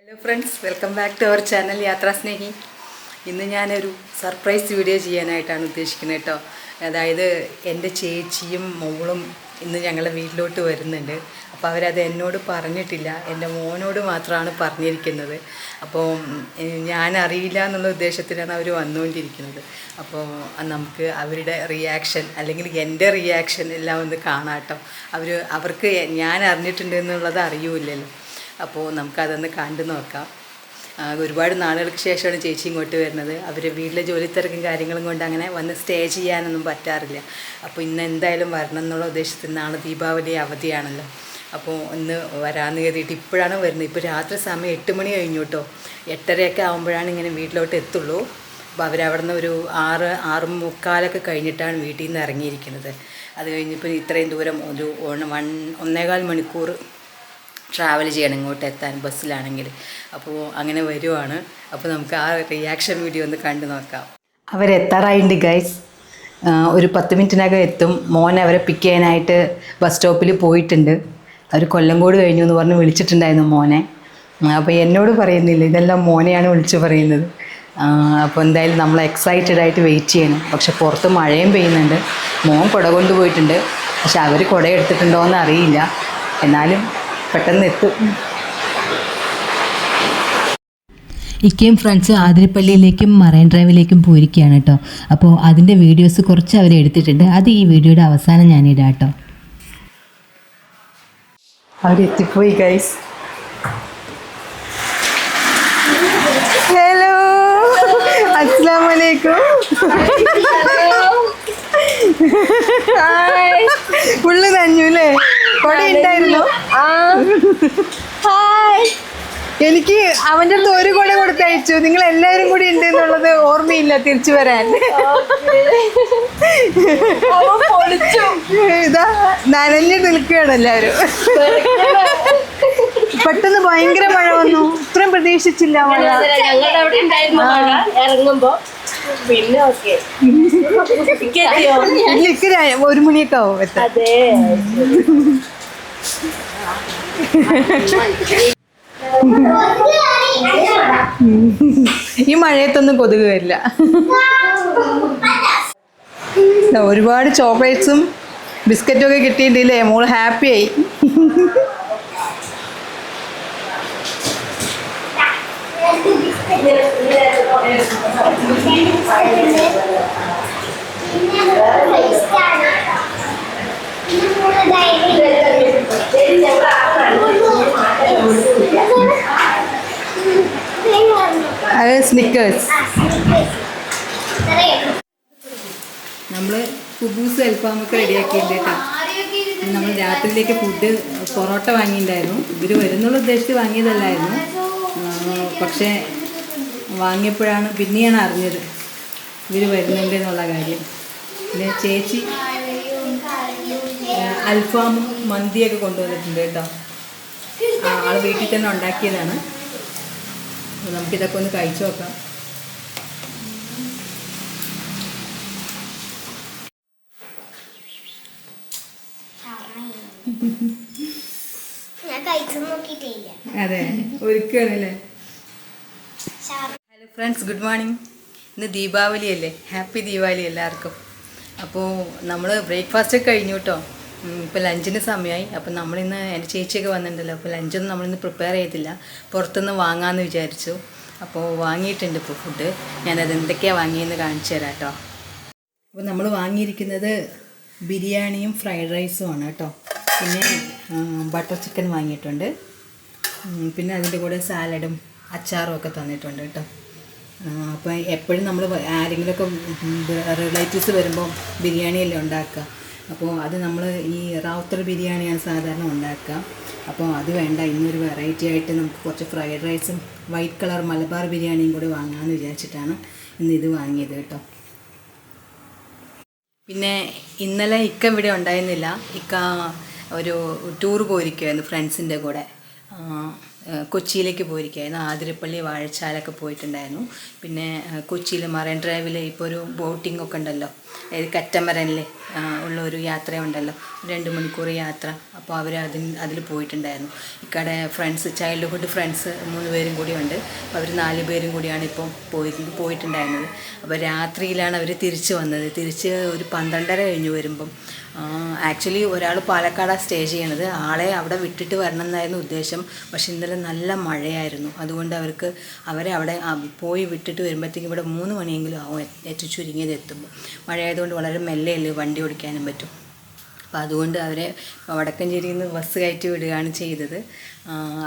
Hello friends, welcome back to our channel Yathra Snehi. ഇന്ന് ഞാനൊരു surprise video ചെയ്യാനായിട്ടാണ് ഉദ്ദേശിക്കുന്നത് കേട്ടോ. അതായത് എൻ്റെ ചേച്ചിയും മോളും ഇന്ന് ഞങ്ങളുടെ വീട്ടിലോട്ട് വരുന്നുണ്ട്. അപ്പോൾ അവരത് എന്നോട് പറഞ്ഞിട്ടില്ല, എൻ്റെ മോനോട് മാത്രമാണ് പറഞ്ഞിരിക്കുന്നത്. അപ്പോൾ ഞാനറിയില്ല എന്നുള്ള ഉദ്ദേശത്തിലാണ് അവർ വന്നുകൊണ്ടിരിക്കുന്നത്. അപ്പോൾ നമുക്ക് അവരുടെ റിയാക്ഷൻ അല്ലെങ്കിൽ എൻ്റെ റിയാക്ഷൻ എല്ലാം ഒന്ന് കാണാം കേട്ടോ. അവർക്ക് ഞാൻ അറിഞ്ഞിട്ടുണ്ട് എന്നുള്ളത് അറിയൂല്ലല്ലോ. അപ്പോൾ നമുക്കതൊന്ന് കണ്ടു നോക്കാം. ഒരുപാട് നാളുകൾക്ക് ശേഷമാണ് ചേച്ചി ഇങ്ങോട്ട് വരുന്നത്. അവർ വീട്ടിലെ ജോലി തിരക്കും കാര്യങ്ങളും കൊണ്ട് അങ്ങനെ വന്ന് സ്റ്റേ ചെയ്യാനൊന്നും പറ്റാറില്ല. അപ്പോൾ ഇന്ന് എന്തായാലും വരണം എന്നുള്ള ഉദ്ദേശത്തിൽ നിന്നാണ്. ദീപാവലി അവധിയാണല്ലോ. അപ്പോൾ ഇന്ന് വരാമെന്ന് കരുതിയിട്ട് ഇപ്പോഴാണ് വരുന്നത്. ഇപ്പോൾ രാത്രി സമയം 8 മണി കഴിഞ്ഞു കേട്ടോ. 8:30 ആകുമ്പോഴാണ് ഇങ്ങനെ വീട്ടിലോട്ട് എത്തുള്ളൂ. അപ്പോൾ അവരവിടെ നിന്ന് ഒരു 6:45 കഴിഞ്ഞിട്ടാണ് വീട്ടിൽ നിന്ന് ഇറങ്ങിയിരിക്കുന്നത്. അത് കഴിഞ്ഞപ്പോൾ ഇത്രയും ദൂരം ഒരു 1.25 മണിക്കൂർ ട്രാവൽ ചെയ്യണം ഇങ്ങോട്ട് എത്താൻ ബസ്സിലാണെങ്കിൽ. അപ്പോൾ അങ്ങനെ വരുവാണ്. അപ്പോൾ നമുക്ക് ആ റിയാക്ഷൻ വീഡിയോ ഒന്ന് കണ്ടു നോക്കാം. അവരെത്താറായിട്ടുണ്ട് ഗൈസ്. ഒരു 10 മിനിറ്റിനകം എത്തും. മോൻ അവരെ പിക്ക് ചെയ്യാനായിട്ട് ബസ് സ്റ്റോപ്പിൽ പോയിട്ടുണ്ട്. അവർ കൊല്ലങ്കോട് കഴിഞ്ഞു എന്ന് പറഞ്ഞ് വിളിച്ചിട്ടുണ്ടായിരുന്നു മോനെ. അപ്പോൾ എന്നോട് പറയുന്നില്ല, ഇതെല്ലാം മോനെയാണ് വിളിച്ച് പറയുന്നത്. അപ്പോൾ എന്തായാലും നമ്മൾ എക്സൈറ്റഡ് ആയിട്ട് വെയിറ്റ് ചെയ്യണം. പക്ഷെ പുറത്ത് മഴയും പെയ്യുന്നുണ്ട്. മോൻ കുട കൊണ്ടുപോയിട്ടുണ്ട്. പക്ഷെ അവർ കുട എടുത്തിട്ടുണ്ടോ എന്ന് അറിയില്ല. എന്നാലും പെട്ടെന്ന് എത്തും. ഇക്കയും ഫ്രണ്ട്സ് ആതിരപ്പള്ളിയിലേക്കും മറൈൻ ഡ്രൈവിലേക്കും പോയിരിക്കുകയാണ് കേട്ടോ. അപ്പോൾ അതിൻ്റെ വീഡിയോസ് കുറച്ച് അവർ എടുത്തിട്ടുണ്ട്. അത് ഈ വീഡിയോയുടെ അവസാനം ഞാനിടാം കേട്ടോ. അവരെത്തിപ്പോയി ഗൈസ്. ഹലോ, അസ്സലാമു അലൈക്കും. ഫുള്ള് നനഞ്ഞു അല്ലേ? കൊട ഉണ്ടായിരുന്നു. എനിക്ക് അവൻ്റെ അടുത്ത് ഒരു കുട കൊടുത്തയച്ചു. നിങ്ങൾ എല്ലാവരും കൂടി ഉണ്ട് എന്നുള്ളത് ഓർമ്മയില്ല തിരിച്ചു വരാൻ. ഇതാ നനഞ്ഞു നിൽക്കുകയാണ് എല്ലാവരും. പെട്ടെന്ന് ഭയങ്കര മഴ വന്നു. ഇത്രയും പ്രതീക്ഷിച്ചില്ല മഴ. ഇറങ്ങുമ്പോ പിന്നെ 1 മണിയൊക്കെ ആവും എത്താൻ. ഈ മഴയത്തൊന്നും കൊതുക് വരില്ല. ഒരുപാട് ചോക്ലേറ്റ്സും ബിസ്ക്കറ്റും ഒക്കെ കിട്ടിയിട്ടില്ലേ? മോള് ഹാപ്പിയായി. അത് സ്നിക്കേഴ്സ്. നമ്മൾ കുബൂസ് അൽഫാമൊക്കെ റെഡിയാക്കിയിട്ടുണ്ട് കേട്ടോ. നമ്മൾ രാത്രിയിലേക്ക് ഫുഡ് പൊറോട്ട വാങ്ങിയിട്ടുണ്ടായിരുന്നു. ഇവർ വരുന്നുള്ള ഉദ്ദേശിച്ച് വാങ്ങിയതല്ലായിരുന്നു. പക്ഷേ വാങ്ങിയപ്പോഴാണ് പിന്നെയാണ് അറിഞ്ഞത് ഇവർ വരുന്നുണ്ട് എന്നുള്ള കാര്യം. പിന്നെ ചേച്ചി അൽഫാമും മന്തിയൊക്കെ കൊണ്ടുവന്നിട്ടുണ്ട് കേട്ടോ. ആൾ വീട്ടിൽ തന്നെ ഉണ്ടാക്കിയതാണ്. നമുക്കിതൊക്കെ ഒന്ന് കഴിച്ചു നോക്കാം. അതെ, ഒരുക്കുകയാണല്ലേ. Hello friends, good morning. ഇന്ന് ദീപാവലി അല്ലേ? ഹാപ്പി ദീപാവലി എല്ലാവർക്കും. അപ്പോൾ നമ്മൾ ബ്രേക്ക്ഫാസ്റ്റ് ഒക്കെ കഴിഞ്ഞു കേട്ടോ. ഇപ്പോൾ ലഞ്ചിന് സമയമായി. അപ്പോൾ നമ്മളിന്ന് എൻ്റെ ചേച്ചിയൊക്കെ വന്നിട്ടുണ്ടല്ലോ. അപ്പോൾ ലഞ്ചൊന്നും നമ്മളിന്ന് പ്രിപ്പയർ ചെയ്തില്ല, പുറത്തുനിന്ന് വാങ്ങാമെന്ന് വിചാരിച്ചു. അപ്പോൾ വാങ്ങിയിട്ടുണ്ട് ഇപ്പോൾ ഫുഡ്. ഞാനത് എന്തൊക്കെയാണ് വാങ്ങിയെന്ന് കാണിച്ചു തരാം കേട്ടോ. അപ്പോൾ നമ്മൾ വാങ്ങിയിരിക്കുന്നത് ബിരിയാണിയും ഫ്രൈഡ് റൈസും ആണ് കേട്ടോ. പിന്നെ ബട്ടർ ചിക്കൻ വാങ്ങിയിട്ടുണ്ട്. പിന്നെ അതിൻ്റെ കൂടെ സാലഡും അച്ചാറും ഒക്കെ തന്നിട്ടുണ്ട് കേട്ടോ. അപ്പോൾ എപ്പോഴും നമ്മൾ ആരെങ്കിലുമൊക്കെ റിലേറ്റീവ്സ് വരുമ്പോൾ ബിരിയാണിയല്ലേ ഉണ്ടാക്കുക. അപ്പോൾ അത് നമ്മൾ ഈ റാവുത്തർ ബിരിയാണിയാണ് സാധാരണ ഉണ്ടാക്കുക. അപ്പോൾ അത് വേണ്ട, ഇന്നൊരു വെറൈറ്റി ആയിട്ട് നമുക്ക് കുറച്ച് ഫ്രൈഡ് റൈസും വൈറ്റ് കളർ മലബാർ ബിരിയാണിയും കൂടി വാങ്ങാമെന്ന് വിചാരിച്ചിട്ടാണ് ഇന്ന് ഇത് വാങ്ങിയത് കേട്ടോ. പിന്നെ ഇന്നലെ ഇക്ക ഇവിടെ ഉണ്ടായിരുന്നില്ല. ഇക്ക ഒരു ടൂർ പോയിരിക്കുമായിരുന്നു ഫ്രണ്ട്സിൻ്റെ കൂടെ. കൊച്ചിയിലേക്ക് പോയിരിക്കുകയായിരുന്നു. ആതിരപ്പള്ളി വാഴച്ചാലൊക്കെ പോയിട്ടുണ്ടായിരുന്നു. പിന്നെ കൊച്ചിയിൽ മറൈൻ ഡ്രൈവിൽ ഇപ്പോൾ ഒരു ബോട്ടിംഗ് ഒക്കെ ഉണ്ടല്ലോ, അതായത് കറ്റമരനിൽ ഉള്ള ഒരു യാത്രയുണ്ടല്ലോ, 2 മണിക്കൂർ യാത്ര. അപ്പോൾ അവർ അതിൽ പോയിട്ടുണ്ടായിരുന്നു. ഇക്കടെ ഫ്രണ്ട്സ്, ചൈൽഡ്ഹുഡ് ഫ്രണ്ട്സ് 3 പേരും കൂടി ഉണ്ട്. അപ്പോൾ അവർ 4 പേരും കൂടിയാണ് ഇപ്പോൾ പോയിട്ടുണ്ടായിരുന്നത്. അപ്പോൾ രാത്രിയിലാണ് അവർ തിരിച്ച് വന്നത്. തിരിച്ച് ഒരു 12:30 കഴിഞ്ഞ് വരുമ്പം ആക്ച്വലി ഒരാൾ പാലക്കാടാണ് സ്റ്റേ ചെയ്യണത്. ആളെ അവിടെ വിട്ടിട്ട് വരണം എന്നായിരുന്നു ഉദ്ദേശം. പക്ഷെ ഇന്നലെ നല്ല മഴയായിരുന്നു. അതുകൊണ്ട് അവരെ അവിടെ പോയി വിട്ടിട്ട് വരുമ്പോഴത്തേക്കും ഇവിടെ 3 മണിയെങ്കിലും ആവും ഏറ്റവും ചുരുങ്ങിയത് എത്തുമ്പോൾ. മഴയായതുകൊണ്ട് വളരെ മെല്ലെയല്ലേ വണ്ടി ഓടിക്കാനും പറ്റും. അപ്പോൾ അതുകൊണ്ട് അവരെ വടക്കഞ്ചേരിയിൽ നിന്ന് ബസ് കയറ്റി വിടുകയാണ് ചെയ്തത്.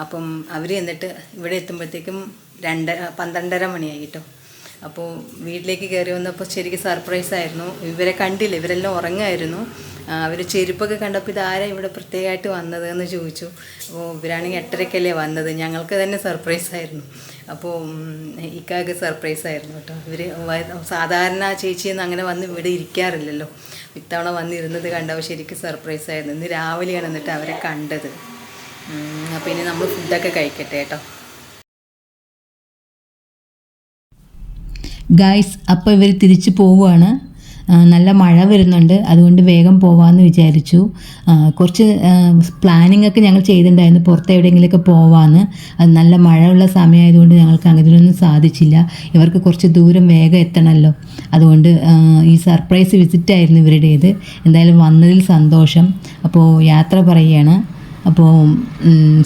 അപ്പം അവർ എന്നിട്ട് ഇവിടെ എത്തുമ്പോഴത്തേക്കും 12:30 മണിയായി കേട്ടോ. അപ്പോൾ വീട്ടിലേക്ക് കയറി വന്നപ്പോൾ ശരിക്കും സർപ്രൈസായിരുന്നു. ഇവരെ കണ്ടില്ല, ഇവരെല്ലാം ഉറങ്ങായിരുന്നു. അവർ ചെരുപ്പൊക്കെ കണ്ടപ്പോൾ ഇതാരാ ഇവിടെ പ്രത്യേകമായിട്ട് വന്നതെന്ന് ചോദിച്ചു. അപ്പോൾ ഇവരാണെങ്കിൽ 8:30-ക്കല്ലേ വന്നത്. ഞങ്ങൾക്ക് തന്നെ സർപ്രൈസായിരുന്നു. അപ്പോൾ ഇക്കാക്ക് സർപ്രൈസായിരുന്നു കേട്ടോ. ഇവർ സാധാരണ ചേച്ചിയൊന്നും അങ്ങനെ വന്ന് ഇവിടെ ഇരിക്കാറില്ലല്ലോ. ഇത്തവണ വന്നിരുന്നത് കണ്ടപ്പോൾ ശരിക്കും സർപ്രൈസായിരുന്നു. ഇന്ന് രാവിലെയാണ് എന്നിട്ട് അവരെ കണ്ടത്. അപ്പോൾ ഇനി നമ്മൾ ഫുഡൊക്കെ കഴിക്കട്ടെ കേട്ടോ. ഗായ്സ്, അപ്പോൾ ഇവർ തിരിച്ചു പോവുകയാണ്. നല്ല മഴ വരുന്നുണ്ട്, അതുകൊണ്ട് വേഗം പോവാമെന്ന് വിചാരിച്ചു. കുറച്ച് പ്ലാനിങ് ഒക്കെ ഞങ്ങൾ ചെയ്തിട്ടുണ്ടായിരുന്നു, പുറത്ത് എവിടെയെങ്കിലുമൊക്കെ പോവാമെന്ന്. അത് നല്ല മഴയുള്ള സമയമായതുകൊണ്ട് ഞങ്ങൾക്ക് അങ്ങനെയൊന്നും സാധിച്ചില്ല. ഇവർക്ക് കുറച്ച് ദൂരം വേഗം എത്തണമല്ലോ, അതുകൊണ്ട് ഈ സർപ്രൈസ് വിസിറ്റായിരുന്നു ഇവരുടേത്. എന്തായാലും വന്നതിൽ സന്തോഷം. അപ്പോൾ യാത്ര പറയുകയാണ്. അപ്പോൾ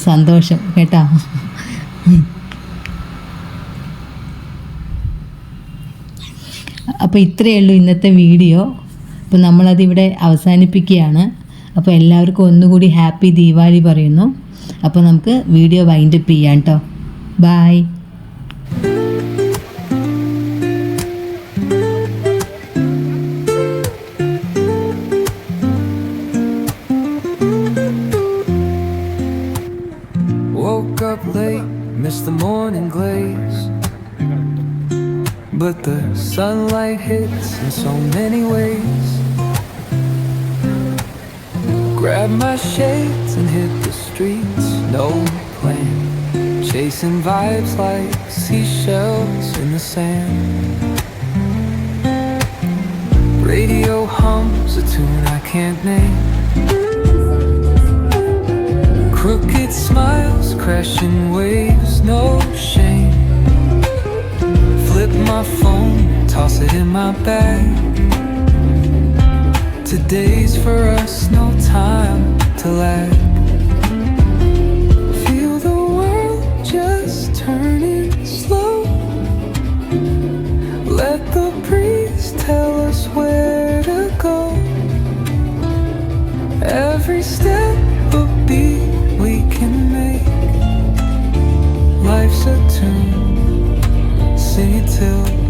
സന്തോഷം കേട്ടോ. അപ്പോൾ ഇത്രയേ ഉള്ളൂ ഇന്നത്തെ വീഡിയോ. അപ്പോൾ നമ്മളതിവിടെ അവസാനിപ്പിക്കുകയാണ്. അപ്പോൾ എല്ലാവർക്കും ഒന്നുകൂടി ഹാപ്പി ദീപാവലി പറയുന്നു. അപ്പോൾ നമുക്ക് വീഡിയോ വൈൻഡപ്പ് ചെയ്യാം കേട്ടോ. By. Woke up late, missed the morning glaze, but the sunlight hits in so many ways. Grabbed my shades and hit the streets, no plan, chasing vibes like seashells in the sand. Radio hums a tune I can't name. Crooked smiles, crashing waves, no shame. Flip my phone, toss it in my bag. Today's for us, no time to lag. Feel the world just turning slow. Let the breeze tell us where to go. Every step a beat we can make. Life's a tune, sing it till